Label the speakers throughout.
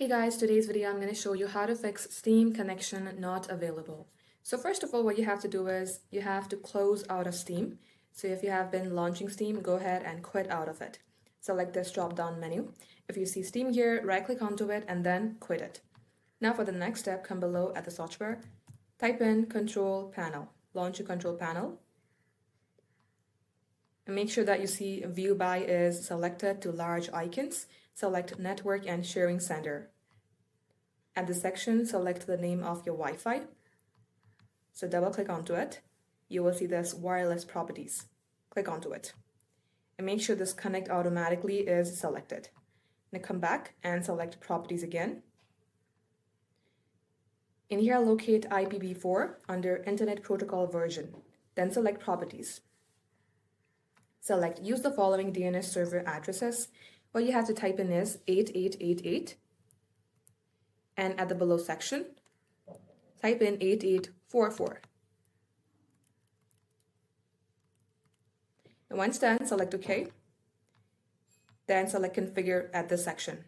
Speaker 1: Hey guys, today's video I'm going to show you how to fix Steam connection not available. So first of all, what you have to do is you have to close out of Steam. So if you have been launching Steam, go ahead and quit out of it. Select this drop-down menu. If you see Steam here, right-click onto it and then quit it. Now for the next step, come below at the search bar, type in Control Panel. Launch your Control Panel. And make sure that you see View By is selected to large icons. Select Network and Sharing Center. At the section, select the name of your Wi-Fi. So double click onto it. You will see this wireless properties. Click onto it. And make sure this connect automatically is selected. Now come back and select properties again. In here, locate IPv4 under Internet Protocol version. Then select properties. Select use the following DNS server addresses. What you have to type in is 8888. And at the below section, type in 8844. And once done, select OK. Then select Configure at this section.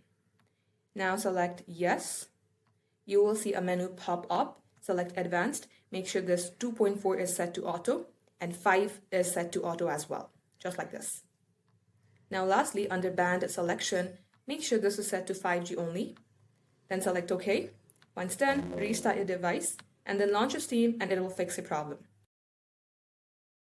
Speaker 1: Now select Yes. You will see a menu pop up. Select Advanced. Make sure this 2.4 is set to auto and 5 is set to auto as well, just like this. Now lastly, under band selection, make sure this is set to 5G only. Then select OK. Once done, restart your device and then launch your Steam and it will fix your problem.